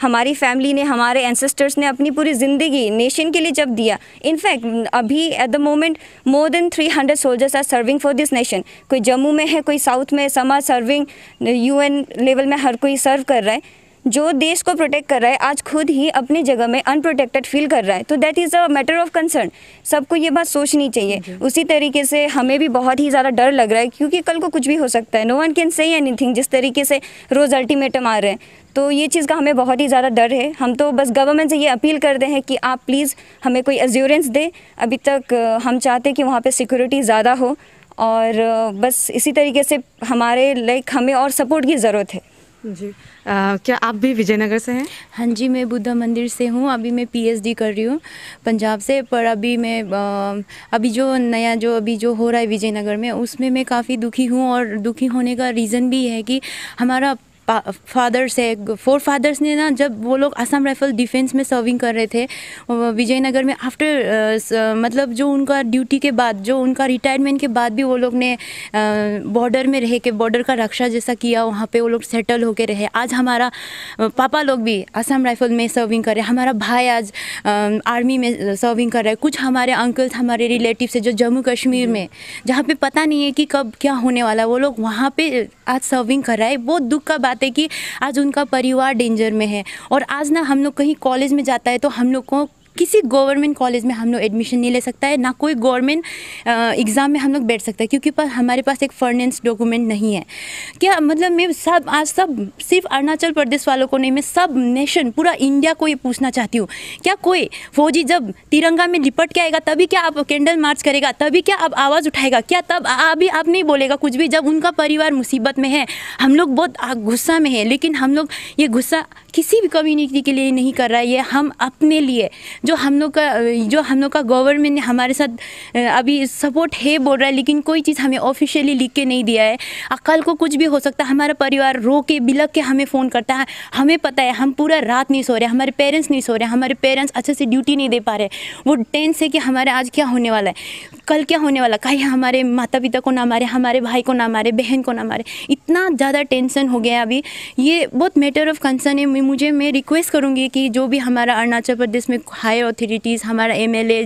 हमारी फैमिली ने, हमारे एंसेस्टर्स ने अपनी पूरी ज़िंदगी नेशन के लिए जब दिया। इनफैक्ट अभी at the moment more than 300 soldiers are serving for this nation. कोई जम्मू में है, कोई साउथ में, some are serving, UN level में हर कोई सर्व कर रहा है। जो देश को प्रोटेक्ट कर रहा है आज खुद ही अपनी जगह में अनप्रोटेक्टेड फील कर रहा है, तो that is a matter of concern. सबको ये बात सोचनी चाहिए। उसी तरीके से हमें भी बहुत ही ज़्यादा डर लग रहा है, क्योंकि कल को कुछ भी हो सकता है। No one can say anything. जिस तरीके से रोज़ अल्टीमेटम आ रहे हैं, तो ये चीज़ का हमें बहुत ही ज़्यादा डर है। हम तो बस गवर्नमेंट से ये अपील करते हैं कि आप प्लीज़ हमें कोई एश्योरेंस दे। अभी तक हम चाहते हैं कि वहाँ पे सिक्योरिटी ज़्यादा हो, और बस इसी तरीके से हमारे हमें और सपोर्ट की ज़रूरत है जी। क्या आप भी विजयनगर से हैं? हाँ जी, मैं बुद्धा मंदिर से हूँ। अभी मैं PhD कर रही हूँ पंजाब से। पर अभी मैं अभी जो नया जो हो रहा है विजयनगर में, उसमें मैं काफ़ी दुखी हूँ। और दुखी होने का रीज़न भी है कि हमारा फोर फादर्स ने ना, जब वो लोग असम राइफल डिफेंस में सर्विंग कर रहे थे विजयनगर में, आफ्टर मतलब जो उनका ड्यूटी के बाद, जो उनका रिटायरमेंट के बाद भी वो लोग ने बॉर्डर में रह के बॉर्डर का रक्षा जैसा किया। वहाँ पे वो लोग सेटल होके रहे। आज हमारा पापा लोग भी असम राइफल में सर्विंग कर रहे हैं। हमारा भाई आज आर्मी में सर्विंग कर रहा है। कुछ हमारे अंकल्स, हमारे रिलेटिव्स है जो जम्मू कश्मीर में, जहाँ पे पता नहीं है कि कब क्या होने वाला, वो लोग वहाँ पे आज सर्विंग कर रहा है। बहुत दुख का बात है कि आज उनका परिवार डेंजर में है। और आज ना हम लोग कहीं कॉलेज में जाता है तो हम लोग को किसी गवर्नमेंट कॉलेज में हम लोग एडमिशन नहीं ले सकता है, ना कोई गवर्नमेंट एग्ज़ाम में हम लोग बैठ सकते हैं, क्योंकि हमारे पास एक फाइनेंस डॉक्यूमेंट नहीं है। क्या मतलब मैं आज सब सिर्फ अरुणाचल प्रदेश वालों को नहीं, मैं सब नेशन, पूरा इंडिया को ये पूछना चाहती हूँ, क्या कोई फौजी जब तिरंगा में लिपट के आएगा तभी क्या आप कैंडल मार्च करेगा? तभी क्या आप आवाज़ उठाएगा? क्या तब अभी आप नहीं बोलेगा कुछ भी? जब उनका परिवार मुसीबत में है, हम लोग बहुत गुस्सा में है, लेकिन हम लोग ये गुस्सा किसी भी कम्युनिटी के लिए नहीं कर रहा है, ये हम अपने लिए, जो हम लोग का गवर्नमेंट ने हमारे साथ अभी सपोर्ट है बोल रहा है, लेकिन कोई चीज़ हमें ऑफिशियली लिख के नहीं दिया है। कल को कुछ भी हो सकता है। हमारा परिवार रो के बिलक के हमें फ़ोन करता है। हमें पता है हम पूरा रात नहीं सो रहे, हमारे पेरेंट्स नहीं सो रहे, हमारे पेरेंट्स अच्छे से ड्यूटी नहीं दे पा रहे। वो टेंस है कि हमारे आज क्या होने वाला है, कल क्या होने वाला, कहीं हमारे माता पिता को ना मारे, हमारे भाई को ना मारे, बहन को ना मारे। इतना ज़्यादा टेंशन हो गया अभी। ये बहुत मैटर ऑफ कंसर्न है। मैं रिक्वेस्ट करूँगी कि जो भी हमारा अरुणाचल प्रदेश में हायर अथॉरिटीज़, हमारा MLA,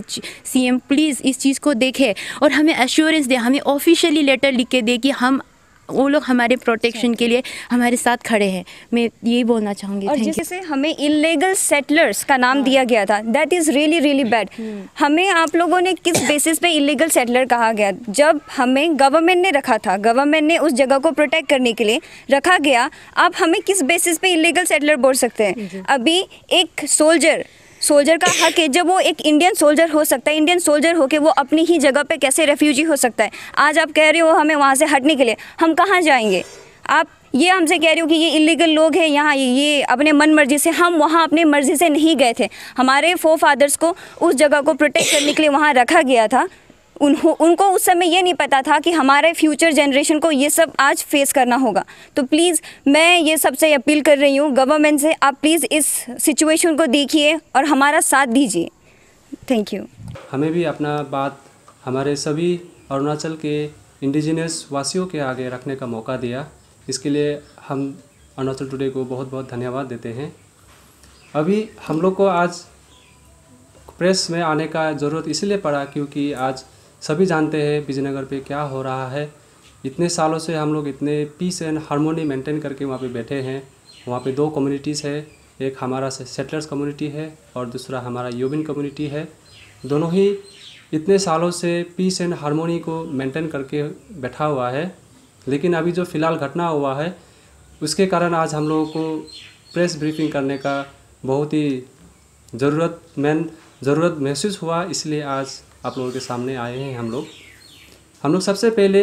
CM, प्लीज़ इस चीज़ को देखें और हमें एश्योरेंस दे, हमें ऑफिशियली लेटर लिख के दे कि वो लोग हमारे प्रोटेक्शन के लिए हमारे साथ खड़े हैं। मैं यही बोलना चाहूँगी। और जैसे हमें इलीगल सेटलर्स का नाम दिया गया था, that is really really bad. हमें आप लोगों ने किस बेसिस पे इलीगल सेटलर कहा गया? जब हमें गवर्नमेंट ने रखा था, गवर्नमेंट ने उस जगह को प्रोटेक्ट करने के लिए रखा गया, आप हमें किस बेसिस पे इलीगल सेटलर बोल सकते हैं? अभी एक सोल्जर का हक है, जब वो एक इंडियन सोल्जर हो सकता है, इंडियन सोल्जर होके वो अपनी ही जगह पे कैसे रेफ्यूजी हो सकता है? आज आप कह रहे हो हमें वहाँ से हटने के लिए, हम कहाँ जाएंगे? आप ये हमसे कह रहे हो कि ये इलीगल लोग हैं यहाँ, ये अपने मन मर्जी से। हम वहाँ अपने मर्जी से नहीं गए थे। हमारे फोर फादर्स को उस जगह को प्रोटेक्ट करने के लिए वहाँ रखा गया था। उनको उस समय ये नहीं पता था कि हमारे फ्यूचर जनरेशन को ये सब आज फेस करना होगा। तो प्लीज़ मैं ये सबसे अपील कर रही हूँ गवर्नमेंट से, आप प्लीज़ इस सिचुएशन को देखिए और हमारा साथ दीजिए। Thank you. हमें भी अपना बात हमारे सभी अरुणाचल के इंडिजिनस वासियों के आगे रखने का मौका दिया। इसके लिए हम अरुणाचल टुडे को बहुत बहुत धन्यवाद देते हैं। अभी हम लोग को आज प्रेस में आने का ज़रूरत इसलिए पड़ा क्योंकि आज सभी जानते हैं विजयनगर पे क्या हो रहा है। इतने सालों से हम लोग इतने पीस एंड हार्मोनी मेंटेन करके वहाँ पे बैठे हैं। वहाँ पे दो कम्युनिटीज़ है, एक हमारा सेटलर्स कम्युनिटी है और दूसरा हमारा योबिन कम्युनिटी है। दोनों ही इतने सालों से पीस एंड हार्मोनी को मेंटेन करके बैठा हुआ है, लेकिन अभी जो फ़िलहाल घटना हुआ है उसके कारण आज हम लोगों को प्रेस ब्रीफिंग करने का बहुत ही ज़रूरत महसूस हुआ। इसलिए आज आप लोगों के सामने आए हैं। हम लोग सबसे पहले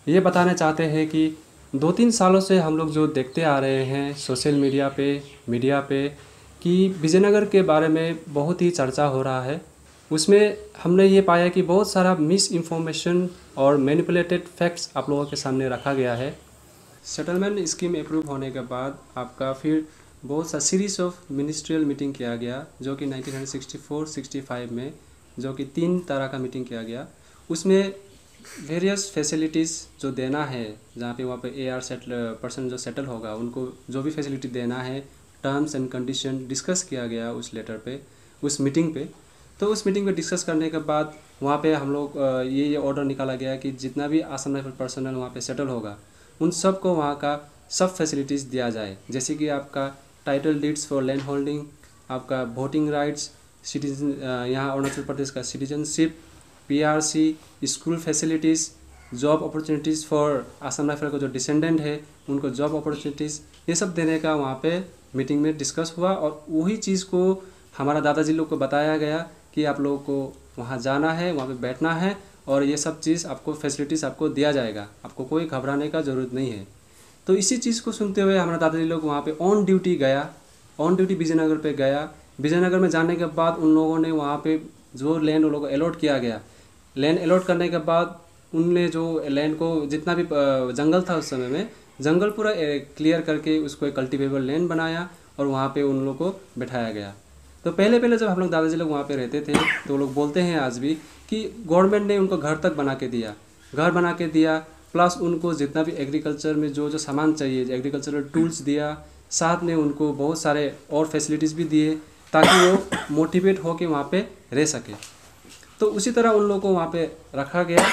ये बताना चाहते हैं कि 2-3 सालों से हम लोग जो देखते आ रहे हैं सोशल मीडिया पे कि विजयनगर के बारे में बहुत ही चर्चा हो रहा है। उसमें हमने ये पाया कि बहुत सारा मिस इन्फॉर्मेशन और मैनिपुलेटेड फैक्ट्स आप लोगों के सामने रखा गया है। सेटलमेंट स्कीम अप्रूव होने के बाद आपका फिर बहुत सा सीरीज़ ऑफ मिनिस्ट्रियल मीटिंग किया गया, जो कि 1964-65 में जो कि 3 तरह का मीटिंग किया गया। उसमें वेरियस फैसिलिटीज़ जो देना है, जहाँ पे वहाँ पे AR पर्सन जो सेटल होगा उनको जो भी फैसिलिटी देना है टर्म्स एंड कंडीशन डिस्कस किया गया उस लेटर पे, उस मीटिंग पे। तो उस मीटिंग पे डिस्कस करने के बाद वहाँ पे हम लोग ये ऑर्डर निकाला गया कि जितना भी आसाम राइफल पर्सनल वहाँ पे सेटल होगा उन सब को वहाँ का सब फैसिलिटीज़ दिया जाए, जैसे कि आपका title deeds for land holding, आपका वोटिंग राइट्स, सिटीजन यहाँ अरुणाचल प्रदेश का citizenship, PRC, school facilities, job opportunities for Assam rifle का जो डिसेंडेंट है उनको जॉब अपॉर्चुनिटीज़, ये सब देने का वहाँ पे मीटिंग में डिस्कस हुआ। और वही चीज़ को हमारा दादाजी लोग को बताया गया कि आप लोगों को वहाँ जाना है, वहाँ पे बैठना है और ये सब चीज़ आपको फैसिलिटीज़ आपको दिया जाएगा, आपको कोई घबराने का ज़रूरत नहीं है। तो इसी चीज़ को सुनते हुए हमारा दादाजी लोग वहाँ पे ऑन ड्यूटी गया, ऑन ड्यूटी विजयनगर पे गया। विजयनगर में जाने के बाद उन लोगों ने वहाँ पे जो लैंड उन लोगों को अलॉट किया गया, लैंड अलॉट करने के बाद उनने जो लैंड को जितना भी जंगल था उस समय में, जंगल पूरा क्लियर करके उसको एक कल्टिवेबल लैंड बनाया और वहाँ पे उन लोगों को बैठाया गया। तो पहले पहले जब हम लोग दादाजी लोग वहाँ पे रहते थे तो वो लोग बोलते हैं आज भी कि गवर्नमेंट ने उनको घर तक बना के दिया, घर बना के दिया, प्लस उनको जितना भी एग्रीकल्चर में जो जो सामान चाहिए, एग्रीकल्चरल टूल्स दिया, साथ में उनको बहुत सारे और फैसिलिटीज़ भी दिए ताकि वो मोटिवेट होकर वहाँ पे रह सके। तो उसी तरह उन लोगों को वहाँ पे रखा गया।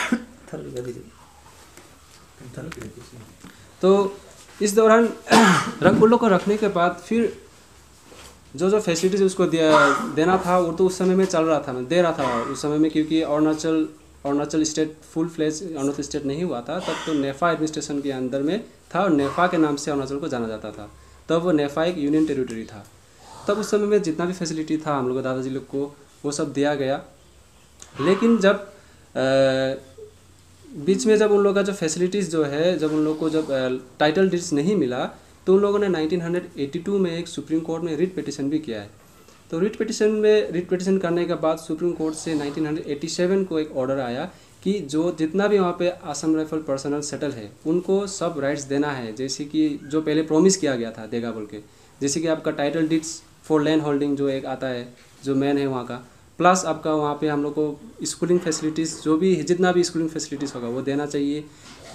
तो इस दौरान उन लोग को रखने के बाद फिर जो जो फैसिलिटीज़ उसको देना था वो तो उस समय में चल रहा था, मैं दे रहा था उस समय में, क्योंकि Arunachal state full fledge Arunachal state नहीं हुआ था तब, तो नेफा एडमिनिस्ट्रेशन के अंदर में था और नेफा के नाम से अरुणाचल को जाना जाता था। तब वो नेफा एक यूनियन टेरिटरी था। तब उस समय में जितना भी फैसिलिटी था हम लोग दादाजी लोग को वो सब दिया गया। लेकिन जब बीच में जब उन लोगों का जो फैसिलिटीज़ जो है, जब उन लोगों को जब टाइटल डीड्स नहीं मिला तो उन लोगों ने 1982 में एक सुप्रीम कोर्ट में रिट पिटिशन भी किया है। तो रिट पिटिशन करने के बाद सुप्रीम कोर्ट से 1987 को एक ऑर्डर आया कि जो जितना भी वहाँ पे आसाम राइफल पर्सनल सेटल है उनको सब राइट्स देना है, जैसे कि जो पहले प्रॉमिस किया गया था देगा बोल के, जैसे कि आपका title deeds for land holding जो एक आता है जो मेन है वहाँ का, प्लस आपका वहाँ पे हम लोग को स्कूलिंग फैसिलिटीज़ जो भी जितना भी स्कूलिंग फैसिलिटीज़ होगा वो देना चाहिए,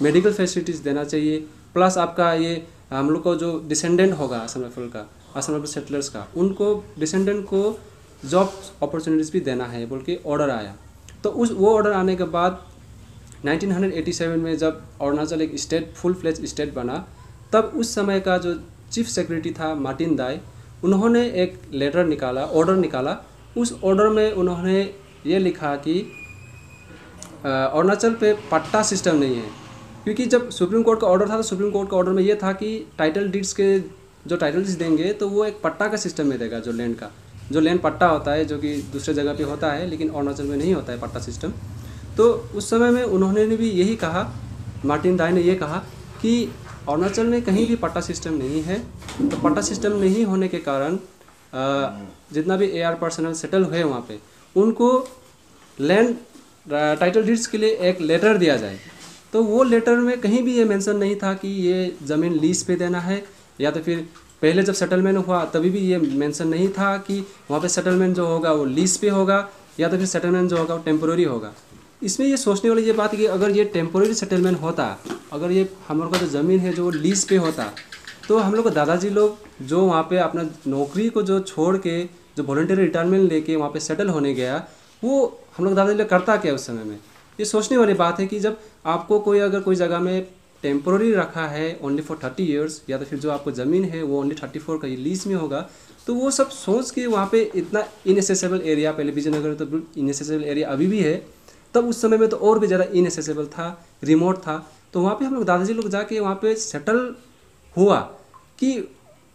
मेडिकल फैसिलिटीज़ देना चाहिए, प्लस आपका ये हम लोग को जो डिसेंडेंट होगा आसाम राइफल का, आसाम राइफल सेटलर्स का, उनको डिसेंडेंट को जॉब अपॉर्चुनिटीज़ भी देना है बोल के ऑर्डर आया। तो वो ऑर्डर आने के बाद 1987 में जब अरुणाचल एक स्टेट फुल फ्लेज स्टेट बना, तब उस समय का जो चीफ सेक्रेटरी था मार्टिन दाई, उन्होंने एक ऑर्डर निकाला। उस ऑर्डर में उन्होंने ये लिखा कि अरुणाचल पे पट्टा सिस्टम नहीं है, क्योंकि जब सुप्रीम कोर्ट का ऑर्डर था तो सुप्रीम कोर्ट का ऑर्डर में ये था कि टाइटल डीड्स के जो टाइटल डीड्स देंगे तो वो एक पट्टा का सिस्टम में देगा, जो लैंड का जो लैंड पट्टा होता है जो कि दूसरे जगह पे होता है लेकिन अरुणाचल में नहीं होता है पट्टा सिस्टम। तो उस समय में उन्होंने भी यही कहा, मार्टिन दाई ने ये कहा कि अरुणाचल में कहीं भी पट्टा सिस्टम नहीं है। तो पट्टा सिस्टम नहीं होने के कारण जितना भी AR पर्सनल सेटल हुए वहाँ पे उनको लैंड टाइटल डीड्स के लिए एक लेटर दिया जाए। तो वो लेटर में कहीं भी ये मेंशन नहीं था कि ये ज़मीन लीज पे देना है, या तो फिर पहले जब सेटलमेंट हुआ तभी भी ये मेंशन नहीं था कि वहाँ पे सेटलमेंट जो होगा वो लीज पे होगा या तो फिर सेटलमेंट जो होगा वो टेम्पोररी होगा। इसमें ये सोचने वाली ये बात कि अगर ये टेम्पोररी सेटलमेंट होता, अगर ये हम लोग का जो ज़मीन है जो लीज पे होता, तो हम लोग को दादाजी लोग जो वहाँ पे अपना नौकरी को जो छोड़ के जो वॉलंटरी रिटायरमेंट लेके वहाँ पे सेटल होने गया, वो हम लोग दादाजी लोग करता क्या उस समय में। ये सोचने वाली बात है कि जब आपको अगर कोई जगह में टेम्पोररी रखा है ओनली फॉर 30 ईयर्स, या तो फिर जो आपको ज़मीन है वो ओनली 34 का लीज में होगा, तो वो सब सोच के वहाँ पे इतना इनएसेसेबल एरिया, पहले विजयनगर तो बिल्कुल इनएसेसेबल एरिया अभी भी है, तब उस समय में तो और भी ज़्यादा इनएसेसेबल था, रिमोट था। तो वहाँ पे हम लोग दादाजी लोग जाके वहाँ पे सेटल हुआ कि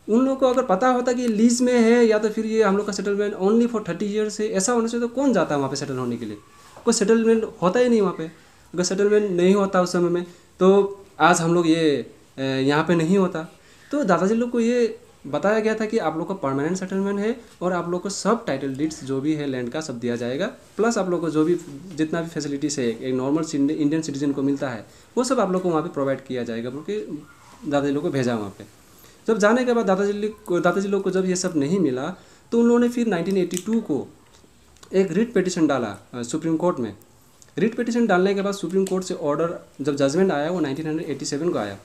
उन लोगों को अगर पता होता कि लीज में है या तो फिर ये हम लोग का सेटलमेंट ओनली फॉर 30 ईयर्स है, ऐसा होने से तो कौन जाता है वहाँ पे सेटल होने के लिए। कोई सेटलमेंट होता ही नहीं वहाँ पे। अगर सेटलमेंट नहीं होता उस समय में तो आज हम लोग ये यहाँ पे नहीं होता। तो दादाजी लोग को ये बताया गया था कि आप लोग का परमानेंट सेटलमेंट है और आप लोग को सब टाइटल डीड्स जो भी है लैंड का सब दिया जाएगा, प्लस आप लोग को जो भी जितना भी फैसिलिटीज़ है एक नॉर्मल इंडियन सिटीजन को मिलता है वो सब आप लोग को वहाँ पे प्रोवाइड किया जाएगा, क्योंकि दादाजी लोग को भेजा वहाँ पे। जब जाने के बाद दादाजी लोग को जब ये सब नहीं मिला तो उन्होंने फिर 1982 को एक रिट पिटिशन डाला सुप्रीम कोर्ट में। रिट पिटिशन डालने के बाद सुप्रीम कोर्ट से ऑर्डर जब जजमेंट आया वो 1987 को आया।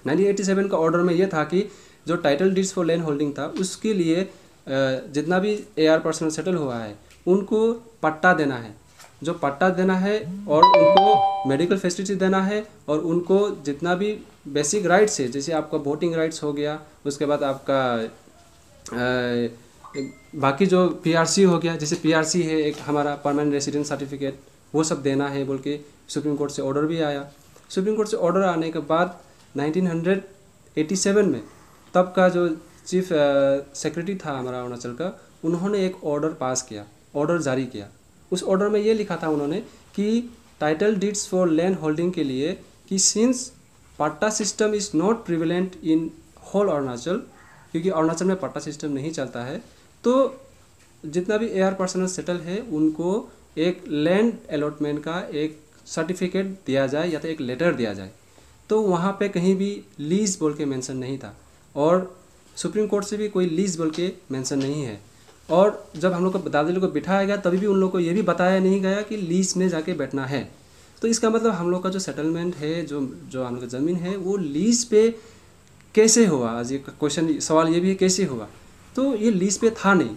1987 का ऑर्डर में ये था कि जो title deeds for land holding था उसके लिए जितना भी AR पर्सनल सेटल हुआ है उनको पट्टा देना है, जो पट्टा देना है और उनको मेडिकल फैसिलिटी देना है और उनको जितना भी बेसिक राइट्स है, जैसे आपका वोटिंग राइट्स हो गया, उसके बाद आपका बाकी जो PRC हो गया, जैसे PRC है एक हमारा परमानेंट रेसिडेंट सर्टिफिकेट, वो सब देना है बोल के सुप्रीम कोर्ट से ऑर्डर भी आया। सुप्रीम कोर्ट से ऑर्डर आने के बाद 1987 में तब का जो चीफ सेक्रेटरी था हमारा अरुणाचल का, उन्होंने एक ऑर्डर पास किया, ऑर्डर जारी किया। उस ऑर्डर में ये लिखा था उन्होंने कि title deeds for land holding के लिए कि since patta system is not prevalent in whole Arunachal, क्योंकि अरुणाचल में पट्टा सिस्टम नहीं चलता है, तो जितना भी AR पर्सनल सेटल है उनको एक लैंड अलॉटमेंट का एक सर्टिफिकेट दिया जाए या तो एक लेटर दिया जाए। तो वहाँ पे कहीं भी लीज बोल के मेंशन नहीं था और सुप्रीम कोर्ट से भी कोई लीज बोल के मेंशन नहीं है। और जब हम लोग को दादाजी लोग को बिठाया गया तभी भी उन लोग को ये भी बताया नहीं गया कि लीज में जाके बैठना है। तो इसका मतलब हम लोग का जो सेटलमेंट है, जो हम लोग का ज़मीन है, वो लीज पे कैसे हुआ, आज ये क्वेश्चन सवाल ये भी है कैसे हुआ। तो ये लीज पे था नहीं।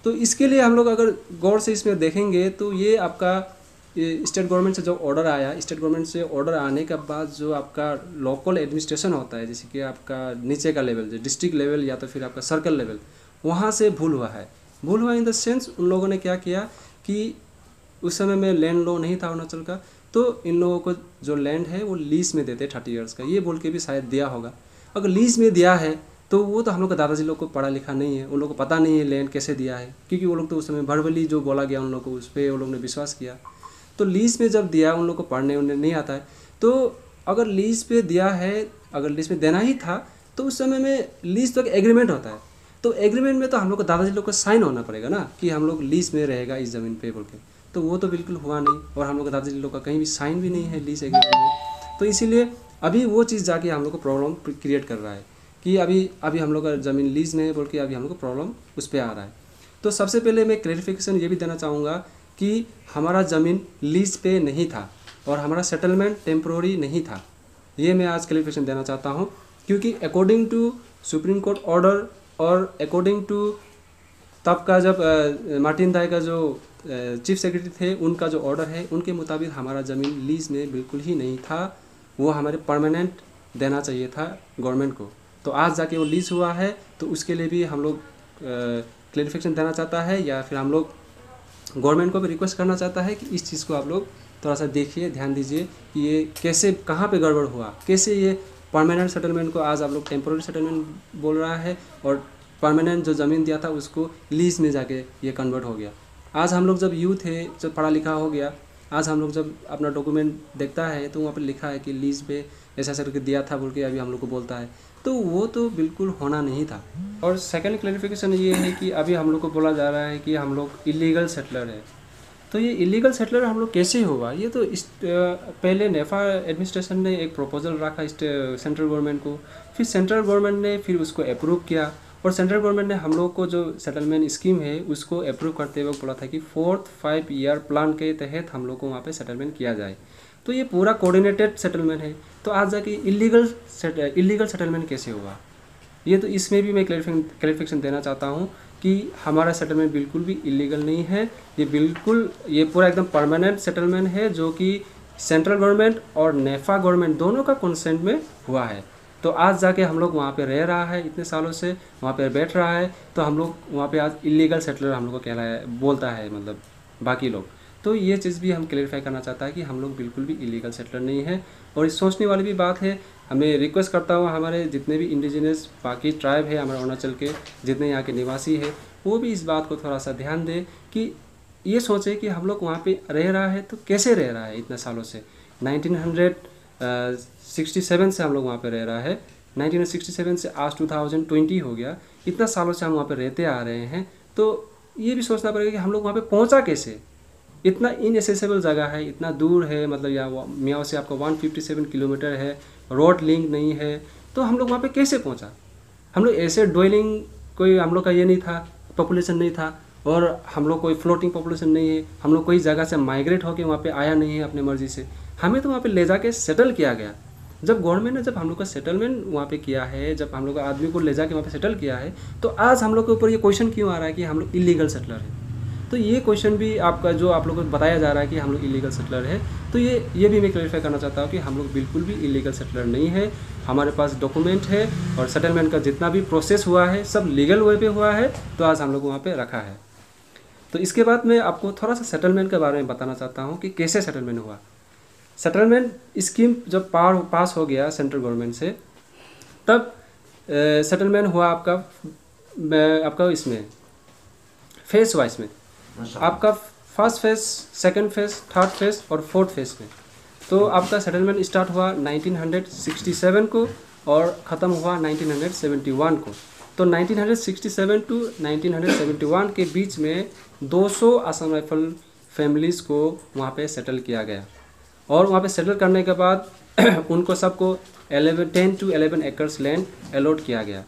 तो इसके लिए हम लोग अगर गौर से इसमें देखेंगे तो ये आपका स्टेट गवर्नमेंट से जो ऑर्डर आया, स्टेट गवर्नमेंट से ऑर्डर आने के बाद जो आपका लोकल एडमिनिस्ट्रेशन होता है, जैसे कि आपका नीचे का लेवल, जो डिस्ट्रिक्ट लेवल या तो फिर आपका सर्कल लेवल, वहाँ से भूल हुआ है। भूल हुआ इन द सेंस उन लोगों ने क्या किया कि उस समय में लैंड लॉ नहीं था अरुणाचल का, तो इन लोगों को जो लैंड है वो लीज में देते 30 ईयर्स का, ये बोल के भी शायद दिया होगा। अगर लीज में दिया है तो वो तो हम लोग का दादाजी लोग को पढ़ा लिखा नहीं है, उन लोग को पता नहीं है लैंड कैसे दिया है, क्योंकि वो लोग तो उस समय भरवली जो बोला गया उन लोग को उस पर वो लोग ने विश्वास किया। तो लीज में जब दिया उन लोग को पढ़ने उन्हें नहीं आता है। तो अगर लीज पे दिया है, अगर लीज में देना ही था तो उस समय में लीज तो एक एग्रीमेंट होता है, तो एग्रीमेंट में तो हम लोग को दादाजी लोग को साइन होना पड़ेगा ना कि हम लोग लीज में रहेगा इस ज़मीन पे बोल के। तो वो तो बिल्कुल हुआ नहीं और हम लोग दादाजी लोग का कहीं भी साइन भी नहीं है लीज एग्रीमेंट में। तो इसीलिए अभी वो चीज़ जाके हम लोग को प्रॉब्लम क्रिएट कर रहा है कि अभी हम लोग का ज़मीन लीज में है बोल के अभी हम लोग को प्रॉब्लम उस पर आ रहा है। तो सबसे पहले मैं क्लैरिफिकेशन ये भी देना चाहूँगा कि हमारा ज़मीन लीज पे नहीं था और हमारा सेटलमेंट टेम्प्रोरी नहीं था, ये मैं आज क्लैरिफिकेशन देना चाहता हूँ। क्योंकि according to supreme court order और अकॉर्डिंग टू तब का जब मार्टिन दाई का जो चीफ सेक्रेटरी थे उनका जो ऑर्डर है, उनके मुताबिक हमारा ज़मीन लीज में बिल्कुल ही नहीं था, वो हमारे परमानेंट देना चाहिए था गवर्नमेंट को। तो आज जाके वो लीज हुआ है, तो उसके लिए भी हम लोग क्लैरिफिकेशन देना चाहता है या फिर हम लोग गवर्नमेंट को भी रिक्वेस्ट करना चाहता है कि इस चीज़ को आप लोग थोड़ा सा देखिए, ध्यान दीजिए कि ये कैसे, कहाँ पे गड़बड़ हुआ, कैसे ये परमानेंट सेटलमेंट को आज आप लोग टेम्पोररी सेटलमेंट बोल रहा है और परमानेंट जो ज़मीन दिया था उसको लीज में जाके ये कन्वर्ट हो गया। आज हम लोग जब यूथ है, जब पढ़ा लिखा हो गया, आज हम लोग जब अपना डॉक्यूमेंट देखता है तो वहाँ पर लिखा है कि लीज पे ऐसा करके दिया था बोल के अभी हम लोग को बोलता है, तो वो तो बिल्कुल होना नहीं था। और सेकंड क्लैरिफिकेशन ये है कि अभी हम लोग को बोला जा रहा है कि हम लोग इलीगल सेटलर है। तो ये इलीगल सेटलर हम लोग कैसे हुआ, ये तो पहले नेफा एडमिनिस्ट्रेशन ने एक प्रपोजल रखा सेंट्रल गवर्नमेंट को, फिर सेंट्रल गवर्नमेंट ने फिर उसको अप्रूव किया और सेंट्रल गवर्नमेंट ने हम लोग को जो सेटलमेंट स्कीम है उसको अप्रूव करते हुए बोला था कि 4th 5 ईयर प्लान के तहत हम लोग को वहाँ पे सेटलमेंट किया जाए। तो ये पूरा कोऑर्डिनेटेड सेटलमेंट है। तो आज जाके इलीगल सेटलमेंट कैसे हुआ, ये तो इसमें भी मैं क्लैरिफिकेशन देना चाहता हूँ कि हमारा सेटलमेंट बिल्कुल भी इलीगल नहीं है, ये पूरा एकदम परमानेंट सेटलमेंट है जो कि सेंट्रल गवर्नमेंट और नेफा गवर्नमेंट दोनों का कंसेंट में हुआ है। तो आज जाके हम लोग वहाँ पे रह रहा है, इतने सालों से वहाँ पे बैठ रहा है, तो हम लोग वहाँ पे आज इलीगल सेटलर हम लोग को कहलाया बोलता है, मतलब बाकी लोग। तो ये चीज़ भी हम क्लेरिफाई करना चाहता है कि हम लोग बिल्कुल भी इलीगल सेटलर नहीं है। और इस सोचने वाली भी बात है, हमें रिक्वेस्ट करता हूँ हमारे जितने भी इंडिजिनस बाकी ट्राइब है हमारे अरुणाचल के, जितने यहाँ के निवासी है, वो भी इस बात को थोड़ा सा ध्यान दें कि ये सोचे कि हम लोग वहाँ पे रह रहा है तो कैसे रह रहा है इतने सालों से। 1967 से हम लोग वहाँ पे रह रहा है, 1967 से आज 2020 हो गया, इतना सालों से हम वहाँ पे रहते आ रहे हैं। तो ये भी सोचना पड़ेगा कि हम लोग वहाँ पे पहुँचा कैसे। इतना इनएसेसेबल जगह है, इतना दूर है, मतलब यहाँ मियाओ से आपका 157 किलोमीटर है, रोड लिंक नहीं है, तो हम लोग वहाँ पे कैसे पहुँचा। हम लोग ऐसे ड्वेलिंग कोई हम लोग का ये नहीं था, पॉपुलेशन नहीं था, और हम लोग कोई फ्लोटिंग पॉपुलेशन नहीं है, हम लोग कोई जगह से माइग्रेट होकर वहाँ पे आया नहीं है अपने मर्जी से, हमें तो वहाँ पे ले जाके सेटल किया गया। जब गवर्नमेंट ने जब हम लोग का सेटलमेंट वहाँ पे किया है, जब हम लोग का आदमी को ले जाके वहाँ पे सेटल किया है, तो आज हम लोग के ऊपर ये क्वेश्चन क्यों आ रहा है कि हम लोग इलीगल सेटलर है। तो ये क्वेश्चन भी आपका जो आप लोगों को बताया जा रहा है कि हम लोग इलीगल सेटलर है, तो ये भी मैं क्लैरिफाई करना चाहता हूँ कि हम लोग बिल्कुल भी इलीगल सेटलर नहीं है। हमारे पास डॉक्यूमेंट है और सेटलमेंट का जितना भी प्रोसेस हुआ है सब लीगल वे पे हुआ है, तो आज हम लोग वहाँ पे रखा है। तो इसके बाद मैं आपको थोड़ा सा सेटलमेंट के बारे में बताना चाहता हूँ कि कैसे सेटलमेंट हुआ। सेटलमेंट स्कीम जब पास हो गया सेंट्रल गवर्नमेंट से, तब सेटलमेंट हुआ आपका इसमें फेस वाइज में, आपका first phase, second phase, third phase और फोर्थ फेज में। तो आपका सेटलमेंट स्टार्ट हुआ 1967 को और ख़त्म हुआ 1971 को। तो 1967 टू 1971 के बीच में 200 असम राइफल फैमिलीज़ को वहाँ पे सेटल किया गया और वहाँ पे सेटल करने के बाद उनको सबको 10 to 11 एकर्स लैंड अलॉट किया गया।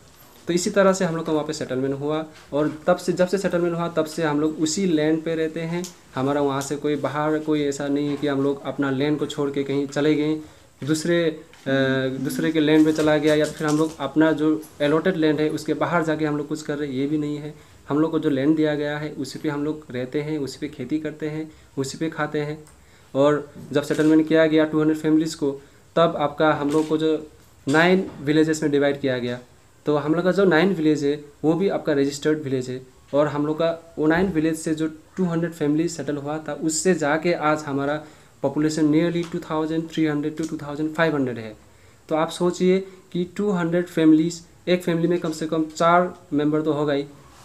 तो इसी तरह से हम लोग का वहाँ पे सेटलमेंट हुआ और तब से जब से सेटलमेंट हुआ तब से हम लोग उसी लैंड पे रहते हैं। हमारा वहाँ से कोई बाहर कोई ऐसा नहीं है कि हम लोग अपना लैंड को छोड़ के कहीं चले गए, दूसरे के लैंड पे चला गया, या फिर हम लोग अपना जो अलॉटेड लैंड है उसके बाहर जाके हम लोग कुछ कर रहे हैं, ये भी नहीं है। हम लोग को जो लैंड दिया गया है उसी पे हम लोग रहते हैं, उसी पे खेती करते हैं, उसी पे खाते हैं। और जब सेटलमेंट किया गया 200 फैमिलीज़ को, तब आपका हम लोग को जो 9 विलेजेस में डिवाइड किया गया। तो हम लोग का जो 9 विलेज है वो भी आपका रजिस्टर्ड विलेज है और हम लोग का वो 9 विलेज से जो 200 फैमिली सेटल हुआ था उससे जाके आज हमारा पॉपुलेशन नियरली 2300 to 2500 है। तो आप सोचिए कि 200 फैमिलीज़, एक फैमिली में कम से कम 4 मेंबर तो होगा ही,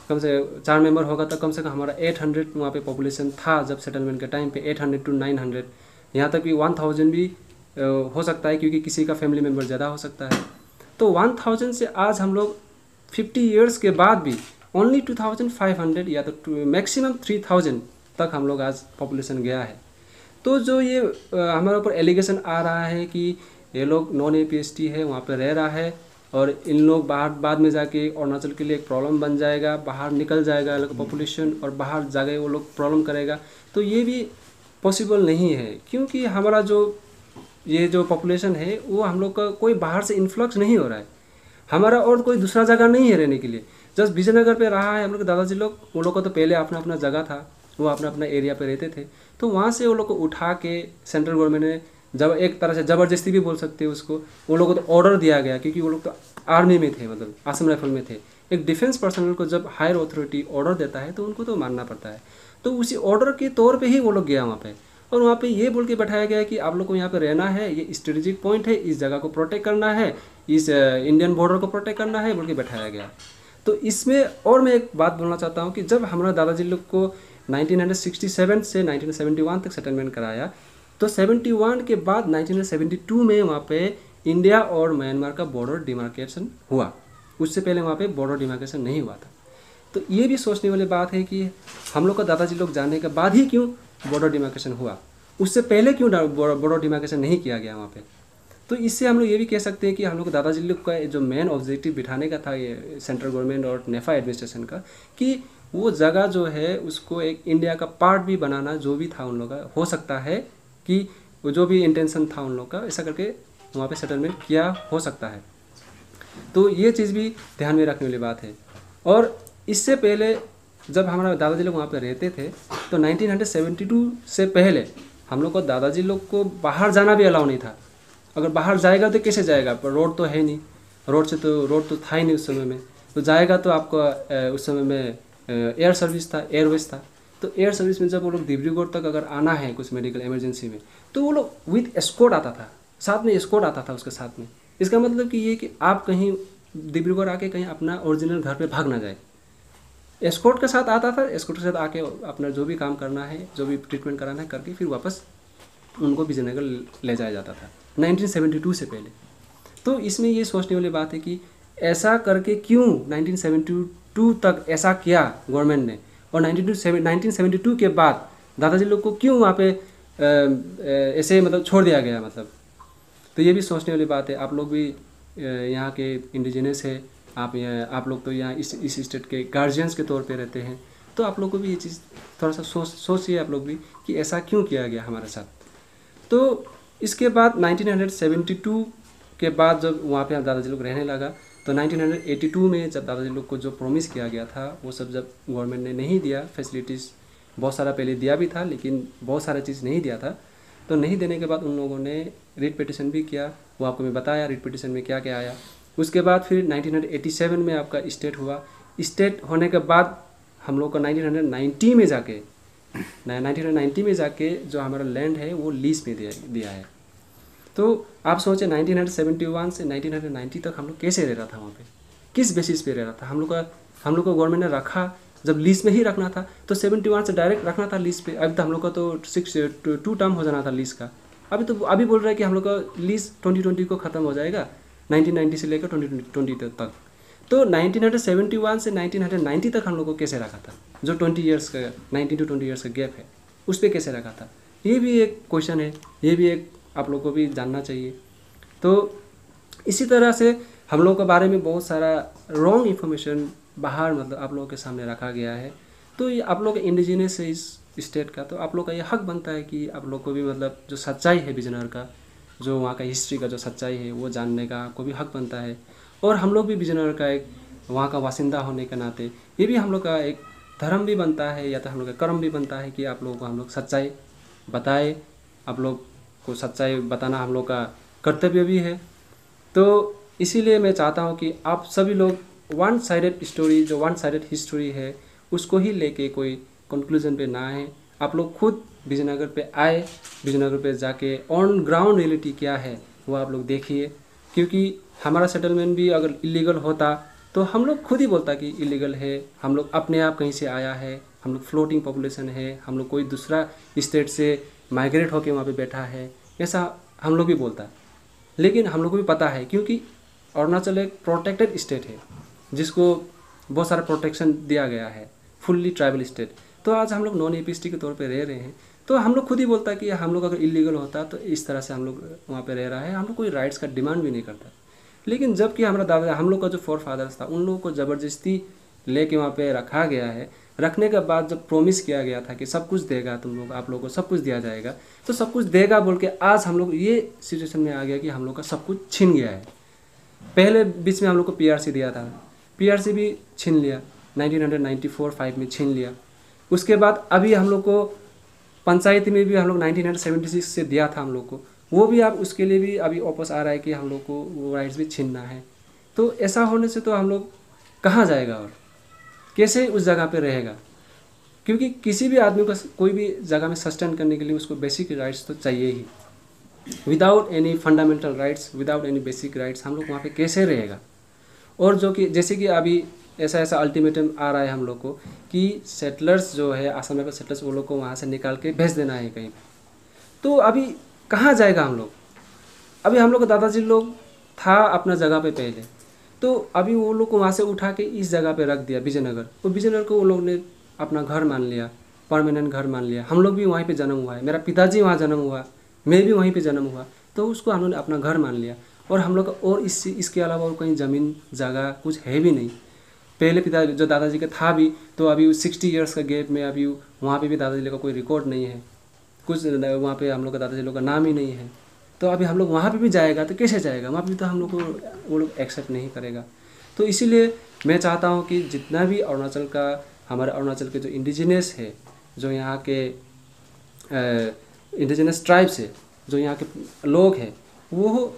कम से 4 मेंबर होगा तो कम से कम हमारा 800 वहाँ पे पॉपुलेशन था जब सेटलमेंट के टाइम पे, 800 to 900, यहाँ तक कि 1000 भी हो सकता है क्योंकि किसी का फैमिली मेंबर ज़्यादा हो सकता है। तो 1000 से आज हम लोग 50 ईयर्स के बाद भी ओनली 2500 या तो मैक्सिमम 3000 तक हम लोग आज पॉपुलेशन गया है। तो जो ये हमारे ऊपर एलिगेशन आ रहा है कि ये लोग नॉन APST है, वहाँ पे रह रहा है और इन लोग बाहर बाद में जाके अरुणाचल के लिए एक प्रॉब्लम बन जाएगा, बाहर निकल जाएगा लोग पॉपुलेशन और बाहर जाके वो लोग प्रॉब्लम करेगा, तो ये भी पॉसिबल नहीं है क्योंकि हमारा जो ये जो पॉपुलेशन है वो हम लोग का कोई बाहर से इन्फ्लक्स नहीं हो रहा है। हमारा और कोई दूसरा जगह नहीं है रहने के लिए। जस्ट विजयनगर पे रहा है हम लोग के दादाजी लोग, वो लोग का तो पहले अपना अपना जगह था, वो अपना अपना एरिया पे रहते थे। तो वहाँ से वो लोग को उठा के सेंट्रल गवर्नमेंट ने जब एक तरह से ज़बरदस्ती भी बोल सकते हैं उसको, वो लोगों को तो ऑर्डर दिया गया क्योंकि वो लोग तो आर्मी में थे, मतलब असम राइफल में थे। एक डिफेंस पर्सनल को जब हायर अथॉरिटी ऑर्डर देता है तो उनको तो मानना पड़ता है। तो उसी ऑर्डर के तौर पे ही वो लोग गया वहाँ पे और वहाँ पे ये बोल के बैठाया गया कि आप लोग को यहाँ पे रहना है, ये स्ट्रेटेजिक पॉइंट है, इस जगह को प्रोटेक्ट करना है, इस इंडियन बॉर्डर को प्रोटेक्ट करना है बोल के बैठाया गया। तो इसमें और मैं एक बात बोलना चाहता हूँ कि जब हमारा दादाजी लोग को 1967 से 1971 तक सेटलमेंट कराया, तो 71 के बाद 1972 में वहाँ पे इंडिया और म्यांमार का बॉर्डर डिमार्केशन हुआ। उससे पहले वहाँ पे बॉर्डर डिमार्केशन नहीं हुआ था। तो ये भी सोचने वाली बात है कि हम लोग का दादाजी लोग जाने के बाद ही क्यों बॉर्डर डिमार्केशन हुआ, उससे पहले क्यों बॉर्डर डिमार्केशन नहीं किया गया वहाँ पे। तो इससे हम लोग ये भी कह सकते हैं कि हम लोग दादाजी लोग का जो मेन ऑब्जेक्टिव बिठाने का था ये सेंट्रल गवर्नमेंट और नेफा एडमिनिस्ट्रेशन का, कि वो जगह जो है उसको एक इंडिया का पार्ट भी बनाना जो भी था उन लोग का, हो सकता है कि वो जो भी इंटेंशन था उन लोग का ऐसा करके वहाँ पे सेटलमेंट किया हो सकता है। तो ये चीज़ भी ध्यान में रखने वाली बात है। और इससे पहले जब हमारा दादाजी लोग वहाँ पे रहते थे तो 1972 से पहले हम लोग को दादाजी लोग को बाहर जाना भी अलाउ नहीं था। अगर बाहर जाएगा तो कैसे जाएगा, पर रोड तो है नहीं, रोड तो था ही नहीं उस समय में। तो जाएगा तो आपका उस समय में एयर सर्विस था, एयरवेज था। तो एयर सर्विस में जब वो लोग डिब्रूगढ़ तक अगर आना है कुछ मेडिकल इमरजेंसी में, तो वो लोग विथ एस्कॉर्ट आता था, साथ में एस्कॉर्ट आता था उसके साथ में। इसका मतलब कि ये कि आप कहीं डिब्रूगढ़ आके कहीं अपना ओरिजिनल घर पे भाग ना जाए, एस्कॉर्ट के साथ आता था। एस्कॉर्ट के साथ आके अपना जो भी काम करना है, जो भी ट्रीटमेंट कराना है करके फिर वापस उनको विजयनगर ले जाया जाता था 1972 से पहले। तो इसमें ये सोचने वाली बात है कि ऐसा करके क्यों 1972 तक ऐसा किया गवर्नमेंट ने, और 1972 के बाद दादाजी लोग को क्यों वहाँ पे ऐसे मतलब छोड़ दिया गया, मतलब। तो ये भी सोचने वाली बात है। आप लोग भी यहाँ के इंडिजिनस है, आप लोग तो यहाँ इस स्टेट के गार्जियंस के तौर पे रहते हैं, तो आप लोग को भी ये चीज़ थोड़ा सा सोचिए आप लोग भी कि ऐसा क्यों किया गया हमारे साथ। तो इसके बाद 1972 के बाद जब वहाँ पे दादाजी लोग रहने लगा तो 1982 में जब दादाजी लोग को जो प्रॉमिस किया गया था वो सब जब गवर्नमेंट ने नहीं दिया, फैसिलिटीज़ बहुत सारा पहले दिया भी था लेकिन बहुत सारा चीज़ नहीं दिया था, तो नहीं देने के बाद उन लोगों ने रिट पिटिशन भी किया। वो आपको मैं बताया रिट पिटिशन में क्या क्या आया। उसके बाद फिर 1987 में आपका स्टेट हुआ। स्टेट होने के बाद हम लोग को 1990 में जाके जो हमारा लैंड है वो लीज पे दिया है। तो आप सोचें 1971 से 1990 तक हम लोग कैसे रह रहा था वहाँ पे, किस बेसिस पे रह रहा था। हम लोग को गवर्नमेंट ने रखा, जब लीज में ही रखना था तो 71 से डायरेक्ट रखना था लीज पे। अभी तो हम लोग का तो 2 टर्म हो जाना था लीज का। अभी बोल रहा है कि हम लोग का लीज 2020 को ख़त्म हो जाएगा, 1990 से लेकर 2020 तक। तो 1971 से 1990 तक हम लोग को कैसे रखा था, जो 20 ईयर्स का 19 to 20 ईयर्स का गैप है उस पर कैसे रखा था, ये भी एक क्वेश्चन है, ये भी एक आप लोग को भी जानना चाहिए। तो इसी तरह से हम लोग के बारे में बहुत सारा रॉन्ग इन्फॉर्मेशन बाहर मतलब आप लोगों के सामने रखा गया है। तो ये आप लोग इंडिजिनस है इस स्टेट का, तो आप लोग का ये हक बनता है कि आप लोग को भी मतलब जो सच्चाई है विजयनगर का, जो वहाँ का हिस्ट्री का जो सच्चाई है वो जानने का आपको भी हक बनता है। और हम लोग भी विजयनगर का एक वहाँ का वासिंदा होने के नाते ये भी हम लोग का एक धर्म भी बनता है या तो हम लोग का कर्म भी बनता है कि आप लोगों को हम लोग सच्चाई बताए। आप लोग को सच्चाई बताना हम लोग का कर्तव्य भी है। तो इसीलिए मैं चाहता हूँ कि आप सभी लोग वन साइडेड स्टोरी, जो वन साइडेड हिस्ट्री है उसको ही लेके कोई कंक्लूजन पे ना आए। आप लोग खुद विजयनगर पे आए, विजयनगर पे जाके ऑन ग्राउंड रियलिटी क्या है वो आप लोग देखिए। क्योंकि हमारा सेटलमेंट भी अगर इलीगल होता तो हम लोग खुद ही बोलता कि इलीगल है, हम लोग अपने आप कहीं से आया है, हम लोग फ्लोटिंग पॉपुलेशन है, हम लोग कोई दूसरा स्टेट से माइग्रेट होकर वहाँ पे बैठा है, ऐसा हम लोग भी बोलता। लेकिन हम लोग को भी पता है क्योंकि अरुणाचल एक प्रोटेक्टेड स्टेट है जिसको बहुत सारा प्रोटेक्शन दिया गया है, फुल्ली ट्राइबल स्टेट। तो आज हम लोग नॉन एपीएसटी के तौर पे रह रहे हैं, तो हम लोग खुद ही बोलता है कि हम लोग अगर इलीगल होता तो इस तरह से हम लोग वहाँ पे रह रहा है, हम लोग कोई राइट्स का डिमांड भी नहीं करता। लेकिन जबकि हमारा दादा हम लोग का जो फोर फादर्स था उन लोगों को ज़बरदस्ती लेके वहाँ पे रखा गया है। रखने के बाद जब प्रॉमिस किया गया था कि सब कुछ देगा तुम लोग, आप लोगों को सब कुछ दिया जाएगा, तो सब कुछ देगा बोल के आज हम लोग ये सिचुएशन में आ गया कि हम लोग का सब कुछ छीन गया है। पहले बीच में हम लोग को पीआरसी दिया था, पीआरसी भी छीन लिया 1994-5 में छीन लिया। उसके बाद अभी हम लोग को पंचायत में भी हम लोग 1976 से दिया था हम लोग को, वो भी आप उसके लिए भी अभी वापस आ रहा है कि हम लोग को वो राइट्स भी छीनना है। तो ऐसा होने से तो हम लोग कहाँ जाएगा और कैसे उस जगह पे रहेगा। क्योंकि किसी भी आदमी को कोई भी जगह में सस्टेन करने के लिए उसको बेसिक राइट्स तो चाहिए ही। Without any fundamental rights, without any basic rights हम लोग वहाँ पे कैसे रहेगा। और जो कि जैसे कि अभी ऐसा अल्टीमेटम आ रहा है हम लोग को कि सेटलर्स जो है आसाम में सेटलर्स वो लोग को वहाँ से निकाल के भेज देना है कहीं। तो अभी कहाँ जाएगा हम लोग। अभी हम लोग दादाजी लोग था अपना जगह पे पहले, तो अभी वो लोग को वहाँ से उठा के इस जगह पे रख दिया विजयनगर। तो विजयनगर को वो लोग ने अपना घर मान लिया, परमानेंट घर मान लिया। हम लोग भी वहीं पे जन्म हुआ है, मेरा पिताजी वहाँ जन्म हुआ, मैं भी वहीं पे जन्म हुआ, तो उसको हम लोग ने अपना घर मान लिया। और हम लोग का और इसके अलावा और कहीं ज़मीन जगह कुछ है भी नहीं। पहले पिताजी जो दादाजी का था भी, तो अभी 60 ईयर्स का गैप में अभी वहाँ पे भी दादाजी लोग का कोई रिकॉर्ड नहीं है, कुछ वहाँ पे हम लोग का दादाजी लोग का नाम ही नहीं है। तो अभी हम लोग वहाँ पे भी जाएगा तो कैसे जाएगा, वहाँ पे तो हम लोग को वो लोग एक्सेप्ट नहीं करेगा। तो इसीलिए मैं चाहता हूँ कि जितना भी अरुणाचल का हमारे अरुणाचल के जो इंडिजिनस है, जो यहाँ के इंडिजिनस ट्राइब्स है, जो यहाँ के लोग हैं, वो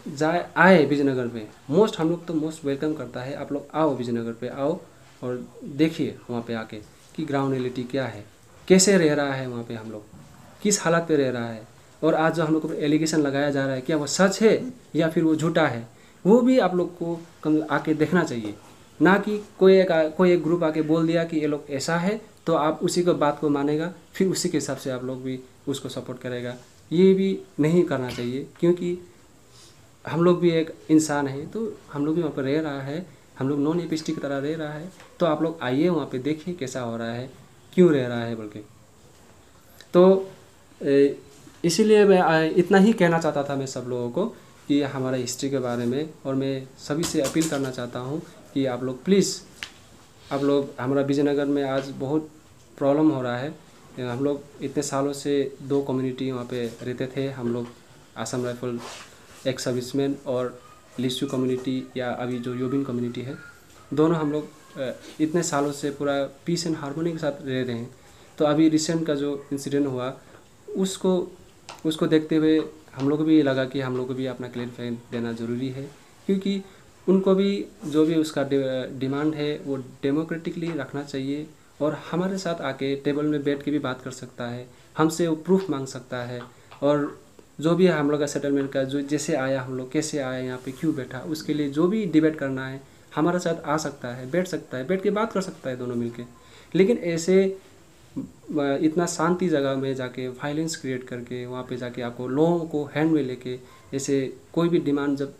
आए विजयनगर में। मोस्ट हम लोग तो मोस्ट वेलकम करता है, आप लोग आओ विजयनगर पे आओ और देखिए वहाँ पे आके कि ग्राउंड रियलिटी क्या है, कैसे रह रहा है वहाँ पे, हम लोग किस हालत पे रह रहा है। और आज जो हम लोग को एलिगेशन लगाया जा रहा है क्या वो सच है या फिर वो झूठा है, वो भी आप लोग को कम आके देखना चाहिए। ना कि कोई एक ग्रुप आके बोल दिया कि ये लोग ऐसा है तो आप उसी को बात को मानेगा, फिर उसी के हिसाब से आप लोग भी उसको सपोर्ट करेगा। ये भी नहीं करना चाहिए, क्योंकि हम लोग भी एक इंसान है, तो हम लोग भी वहाँ पर रह रहा है, हम लोग नॉन एपीएसटी की तरह रह रहा है। तो आप लोग आइए वहाँ पे देखिए कैसा हो रहा है, क्यों रह रहा है बोल के। तो इसीलिए मैं इतना ही कहना चाहता था मैं सब लोगों को कि हमारा हिस्ट्री के बारे में। और मैं सभी से अपील करना चाहता हूँ कि आप लोग प्लीज़, आप लोग हमारा विजयनगर में आज बहुत प्रॉब्लम हो रहा है। हम लोग इतने सालों से 2 कम्युनिटी वहाँ पे रहते थे, हम लोग आसाम राइफल एक सर्विसमैन और लिस्यू कम्युनिटी या अभी जो योबिन कम्युनिटी है, दोनों हम लोग इतने सालों से पूरा पीस एंड हार्मोनी के साथ रह रहे हैं। तो अभी रिसेंट का जो इंसिडेंट हुआ उसको देखते हुए हम लोग को भी ये लगा कि हम लोग को भी अपना क्लैरिफाई देना ज़रूरी है, क्योंकि उनको भी जो भी उसका डिमांड है वो डेमोक्रेटिकली रखना चाहिए और हमारे साथ आके टेबल में बैठ के भी बात कर सकता है, हमसे वो प्रूफ मांग सकता है। और जो भी हम लोग का सेटलमेंट का जो जैसे आया, हम लोग कैसे आए, यहाँ पे क्यों बैठा, उसके लिए जो भी डिबेट करना है हमारे साथ आ सकता है, बैठ के बात कर सकता है दोनों मिलके। लेकिन ऐसे इतना शांति जगह में जाके वायलेंस क्रिएट करके वहाँ पे जाके आपको लोगों को हैंड में लेके ऐसे कोई भी डिमांड जब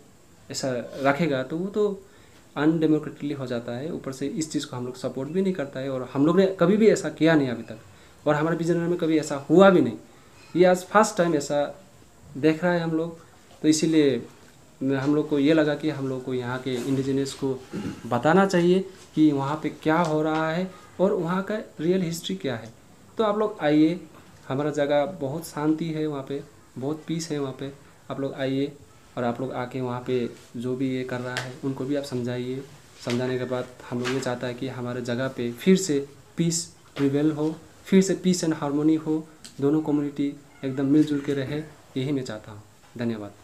ऐसा रखेगा तो वो तो अनडेमोक्रेटिकली हो जाता है। ऊपर से इस चीज़ को हम लोग सपोर्ट भी नहीं करता है और हम लोग ने कभी भी ऐसा किया नहीं अभी तक, और हमारे विजयनगर में कभी ऐसा हुआ भी नहीं। ये आज फर्स्ट टाइम ऐसा देख रहा है हम लोग। तो इसीलिए हम लोग को ये लगा कि हम लोग को यहाँ के इंडिजिनस को बताना चाहिए कि वहाँ पे क्या हो रहा है और वहाँ का रियल हिस्ट्री क्या है। तो आप लोग आइए, हमारा जगह बहुत शांति है, वहाँ पे बहुत पीस है, वहाँ पे आप लोग आइए और आप लोग आके वहाँ पे जो भी ये कर रहा है उनको भी आप समझाइए। समझाने के बाद हम लोग ये चाहता है कि हमारे जगह पे फिर से पीस प्रिवेल हो, फिर से पीस एंड हार्मोनी हो, दोनों कम्युनिटी एकदम मिलजुल के रहे, यही मैं चाहता हूँ। धन्यवाद।